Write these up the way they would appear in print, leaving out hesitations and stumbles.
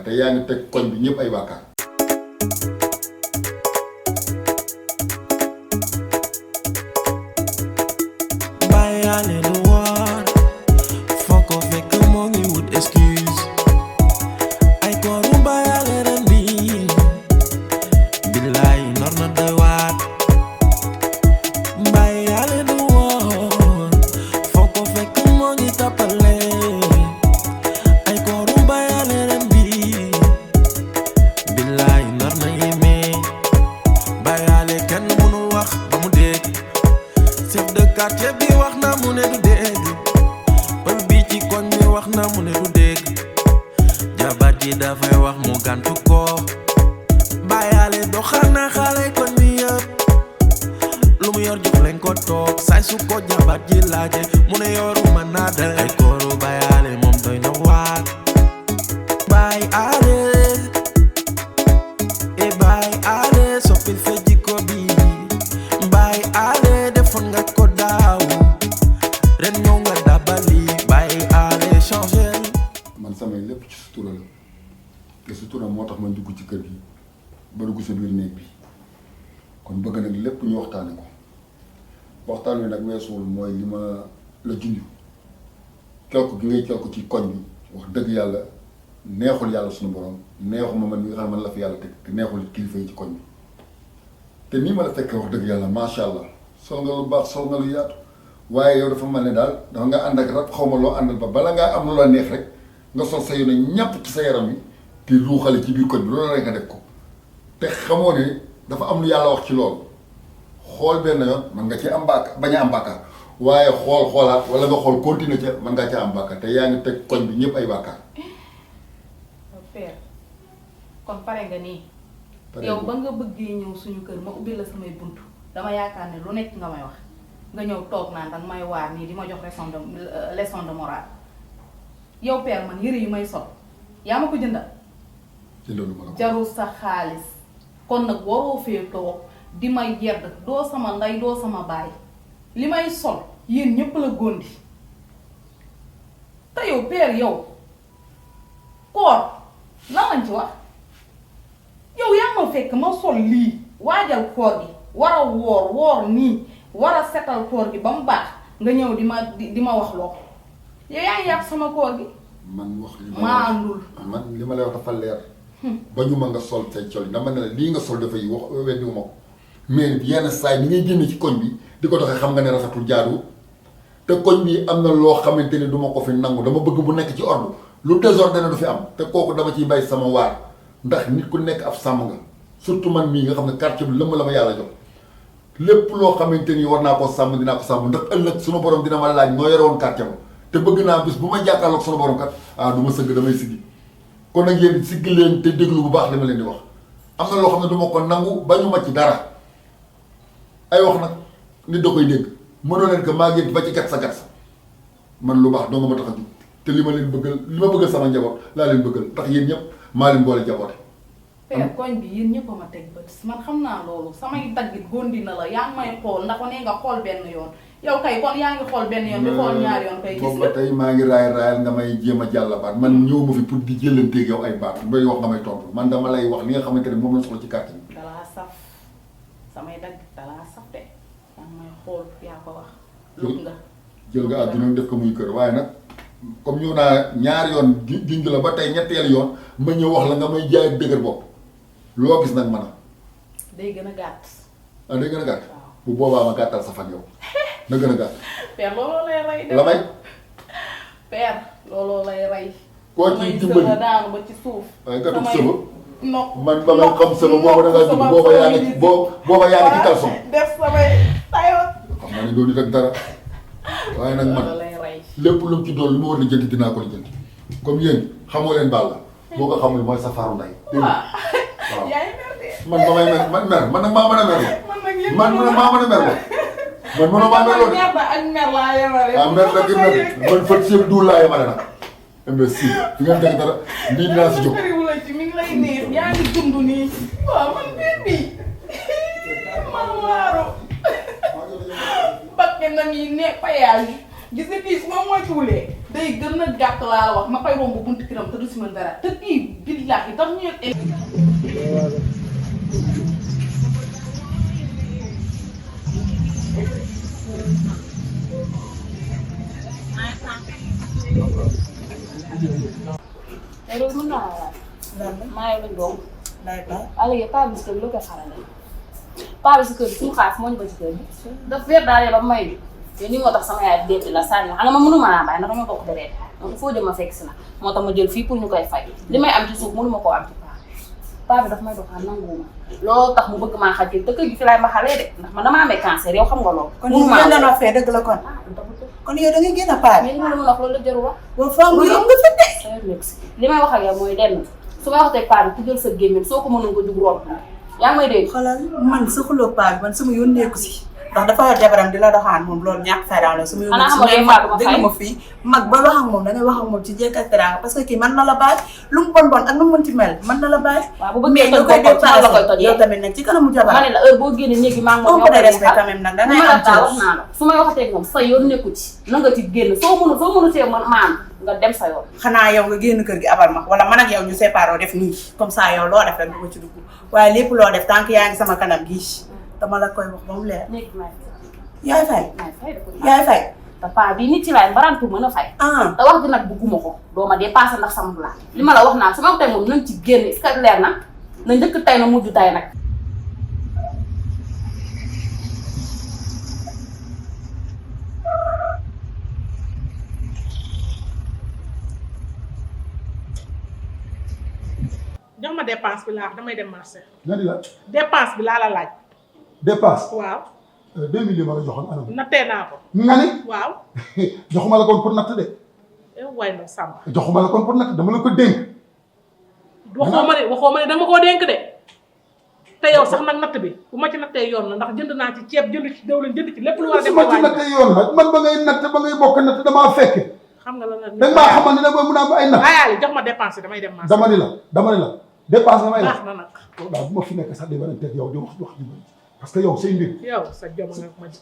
te yaa ngi teg koñ bi ñëpp ay bàkkaar. bàyyaale lu war foo ko fekk moo ngi wut excuse ay kooru bàyyaale ren bi billaay nor na doy waar bàyyaale lu war foo ko fekk moo ngi tappale ay kooru bàyyaale ren bi billaay nor na yéeme bàyyaale kenn mënul wax ba mu dégg chef de quartier bi wax na mu ne du dégg pël bi ci koñ bi wax na mu ne du dégg jabar ji dafay wax mu gàntu ko bàyyaale doxal na xale koñ bi yëpp lu mu yor jox leen ko toog saay su ko jabar ji laaje mu ne yoru mën naa del ay kooru bàyyaale moom doy na waar bàyyaale bàyyaale soppil fe jikko bi bàyyaale defoon nga ko daaw ren ñëw nga dabali bàyyaale changé. man samay lépp ci sutura la te sutura moo tax ma dugg ci kër gi ba dugg sa biir néeg bi kon bëgg nag lépp ñu waxtaane ko waxtaan wi nag weesuwul mooy li ma la junj cokk gi ngay cokk ci koñ bi wax dëgg yàlla neexul yàlla suñu borom neexuma man mi nga xam ne man la fi yàlla teg te neexul kilifa yi ci koñ bi te nii ma la fekkee wax dëgg yàlla macha allah sol nga lu baax sol nga lu yaatu waaye yow dafa mel ne daal dafa nga ànd ak rab xaw ma loo àndal ba bala ngaa am lu la neex rek nga sol sa yoon ñàpp ci sa yaram wi te ruuxale ci biir koñ bi loolu rek nga def ko te xamoo ne dafa am lu yàlla wax ci loolu xool benn yoon mën nga ci am bàkkaar bañ a am bàkkaar waaye xoolaat wala nga xool continuer ca mën ngaa ca am bàkkaar te yaa ngi teg koñ bi ñëpp ay bàkkaar. père kon pare nga nii. yow ba nga bëggee ñëw suñu kër ma ubbi la samay buntu dama yaakaar ne lu nekk nga may wax nga ñëw toog naan danga may waar nii di ma jox leçon de morale yow père man yëre yu may sol yaa ma ko jëndal. jëndalu ma la ko jarul sa xaalis kon nag waroo fee toog di may yedd doo sama ndey doo sama baay li may sol yéen ñépp la gondi te yow père yow koor lan lañ ci wax. yow yaa ma fekk ma sol lii waajal koor gi war a woor nii war a setal koor gi ba mu baax nga ñëw di ma wax loo yow yaa ngi yàq sama koor gi. man wax li maandul man li ma lay wax dafa leer. ba ñu ma nga sol say col yi dama ne la lii nga sol dafay wax weddiwu ma ko mais yenn saa yi ni ngay génne ci koñ bi di ko doxee xam nga ne rafetul jaaduwul te koñ bi am na loo xamante ni du ma ko fi nangu dama bëgg bu nekk ci ordre lu désordre du fi am te kooku dama ciy bay sama waar. ndax nit ku nekk ab sàmm nga surtout man mii nga xam ne quartier bi lëmm la ma yàlla jox lépp loo xamante ni war naa koo sàmm dinaa ko sàmm ndax ëllëg sunu borom dina ma laaj noo yore woon quartier ba te bëgg naa bis bu ma jàkkaarloog sunu borom kat du ma sëgg damay siggi kon nag yéen siggi leen te déglu bu baax li ma leen di wax am na loo xam ne du ma ko nangu bañu ma ci dara ay wax nag nit da koy dégg mënoo leen que maa ngi ba ci gat sa man lu baax doo nga ma tax a jóg te li ma leen bëggal li ma bëggal sama njaboot laa leen bëggal ndax yéen ñëpp maa leen boole jaboote. père koñ bi yéen ñëpp a ma teg bët man xam naa loolu samay daggit gondi na la yaa ngi may xool ndax nee nga xool benn yoon yow kay kon yaa ngi xool benn yoon di xool ñaari yoon kay gis boobu ba tey maa ngi raayal nga may jéem a jàllabaat man ñëw ma fi pour di jëlanteeg yow ay baat bay wax nga may tontu man dama lay wax li nga xamante ne moom la soxla ci quartier bi. dalaa saf samay daggit dalaa saf de yaa ngi may xool yaa ko wax lug nga jël nga àdduna def ko muy kër waaye nag comme ñëw naa ñaari yoon junj la ba tey ñetteel yoon ma ñëw wax la nga may jaay ak dëgër bopp loo gis nag man a. day gën a gàtt. day gën a gàtt. bu boobaa ma gàttal sa fan yow na gën a gàtt. père looloo lay rey. la may. père looloo lay rey. koo ciy dimbali samay daanu ba ci suuf. waaye gàttu sëba. no man ba may xam sëba booba da ngaa dugg booba yaa ngi booba yaa ngi ci caleçon. def samay tayoot. xam naa ne doo nit ak dara waaye nag man. lépp lu mu ci doon lu ma war a jënd dinaa ko jënd comme yéen xamoo leen baal la boo ko xamul mooy safaaru nday. waaw yaa ngi mer de. man ba may mer man nag maa mën a mer la. man nag maa mën a mer la. man mënoo maa mer loo de. ak mer laa yemale. mer la gën na man fët si duul laa yemale nag. imbécile fi ngeen teg dara lii dinaa si jóg. mi ngi lay neex yaa ngi dund nii. waaw man bi man waaro. bakke na ngi ne payage gis nga kii su ma moytuwulee day gën a gàtt laa la wax ma koy romb buntu këram te du si mën dara te kii billaahi tax ñu loolu mën naa la maa ngi doon léegi paa bi si kër gi lu koy xarale paa bi si kër gi suñu xaalis moo ñu ba ci kër gi daf weer daal ba may bi te ni moo tax sama yaay déet la sànni xam nga ma mënuma laa bàyyi ndax dama bokk deret donc il faut jëm ma fekk si na moo tax ma jël fii pour ñu koy fay li may am ci suuf mënuma koo am ci paa bi daf may doxaan nanguwuma loolu tax mu bëgg maa xajil te kër gi fi laay ma xalee de ndax man dama amee cancer yow xam nga loolu kon yow ngeen doon wax fee dëgg la kon kon yow da ngay génn paa bi mais li ma la mën a wax loolu la jarul wax boo faamu yow nga fi de li may wax ak yow mooy lenn su may waxatee paa bi ku jël sa gémmiñ soo ko mënoon ko jug romb yaa ngi may dégg xoolal man sa xuloo paa bi man sama yoon nekku si ndax dafa yor jabaram di la doxaan moom loolu ñàkk fayda la sama yoon su may mag dégg ma fii mag ba wax ak moom da ngay wax ak moom ci jekk ak teraanga parce que kii mën na la bàyyi lu mu bon bon ak nu mu mënti mel mën na la bàyyi waaw bu bëggee toj boppam ci la koy tojee yow tamit nag ci kanamu jabar ma ne la heure boo génnee néegi maa ngi moom ko de respect quand même nag da ngay am wax naa la su may waxatee moom sa yoon nekku ci na nga ci génn soo mënu see maan nga dem sa yoon xanaa yow nga génn kër gi abal ma wala man ak yow ñu séparé def nii comme ça yow loo def rek du ko ci dugg waaye lépp loo def tant que yaa ngi sama kanam gii dama la koy wax ba mu leer yaay fay yaay fay te paa bii nit ci laay mbarantu mën a fay te wax ji nag bugguma ko doo ma dépassé ndax sama laa li ma la wax naa su ma waxtee moom nañ ci génn est-ce que leer na njëkk tay na mujj tay nag jox ma dépense bi laa damay dem marché. nga di la. dépense bi laa la laaj. dépense. waaw. 2000 ma la joxoon anam. nattee naa ko. nga ni. waaw. joxuma la kon pour natt de. waay na Samba. joxuma la kon pour natt dama la ko dénk. waxoo ma ne dama koo dénk de. te yow sax nag natt bi bu ma ci nattee yoon la ndax jënd naa ci ceeb jënd ci diwlin jënd ci lépp lu war a dem. su ma ci nattee yoon la man ba ngay natt ba ngay bokk natt damaa fekke. xam nga la nag. da nga maa xamal ne nag mun naa am ay natt. ayaali jox ma dépense damay dem marché. dama ni la dépense nga may la. baax na nag. waaw bu ma fi nekk sax di wane teg yow di wax ji bëri parce que yow say mbir. yow sa jom nga ma ji.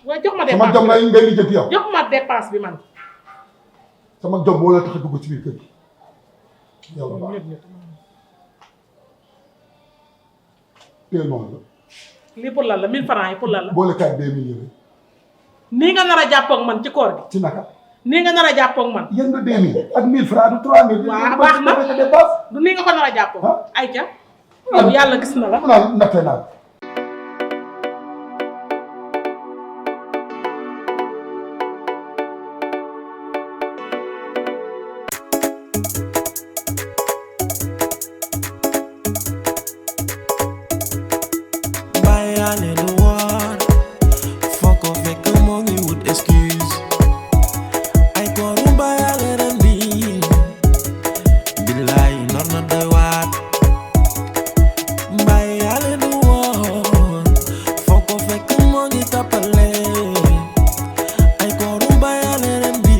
waaye jox ma dépense sama jom ngay lijjanti yow. jox ma dépense bi man. sama jom moo la tax a dugg ci biir kër gi. yow la baax teel moom la. lii pour lan la 1000 francs yi pour lan la. boole kaay 2000 yooyu. nii nga nar a jàppoog man ci koor gi. ci naka. nii nga nar a jàppoog man. yéen nga 2000 ak 1000 francs du 3000. waaw baax na du nii nga ko nar a jàppoog. ayca. yow yàlla gis na la. naan nattee naa bàyyaale lu woor foo ko fekk moo ngi wut excuse ay kooru bàyyaale ren bi billaay nor na doy waat bàyyaale lu woor foo ko fekk moo ngi tappale ay kooru bàyyaale ren bi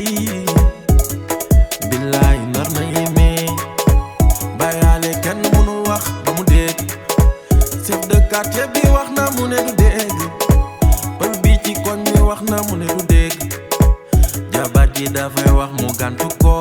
billaay nor na yéeme bàyyaale kenn mënul wax ba mu dégg chef de quartier bi wax na mu ne du dégg pël bi ci koñ bi wax na mu ne du dégg jabar ji dafay wax mu gàntu ko